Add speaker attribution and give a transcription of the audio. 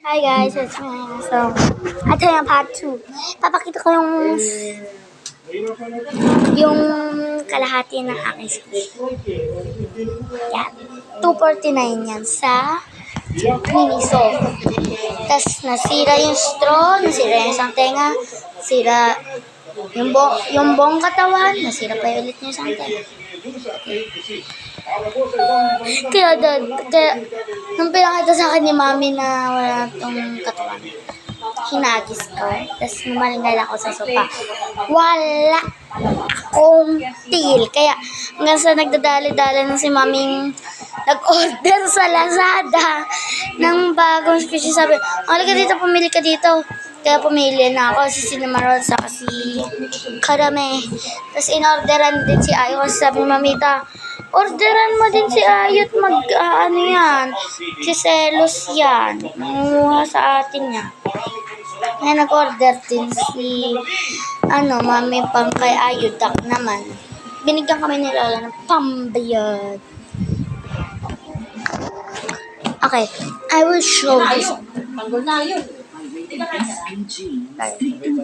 Speaker 1: Hi guys, it's me. So, ito yung part 2. Papakita ko yung kalahati ng aking school. Yan. 249 yan sa Miniso. Tapos nasira yung straw, nasira yung isang tenga, nasira yung buong katawan, nasira pa ulit yung isang tenga. Kaya nung pinakita sa akin ni mami na wala tong katawan, hinagis ko. Tapos numalingal ako sa sopa. Wala akong deal. Kaya hanggang sa nagdadali-dali na si maming nag-order sa Lazada ng bagong squishy. Sabi, halika dito, pumili ka dito. Kaya pumili na ako si Cinnamon Roll sa si Karame. Tapos in-orderan din si Ayo kasi sabi ni Mamita, orderan mo din si Ayot ano yan, kiselos yan. Manguha sa atin yan. Kaya nag-order din si Mami pang kay Ayot naman. Binigyan kami ni Lola ng pambayad. Okay, I will show this.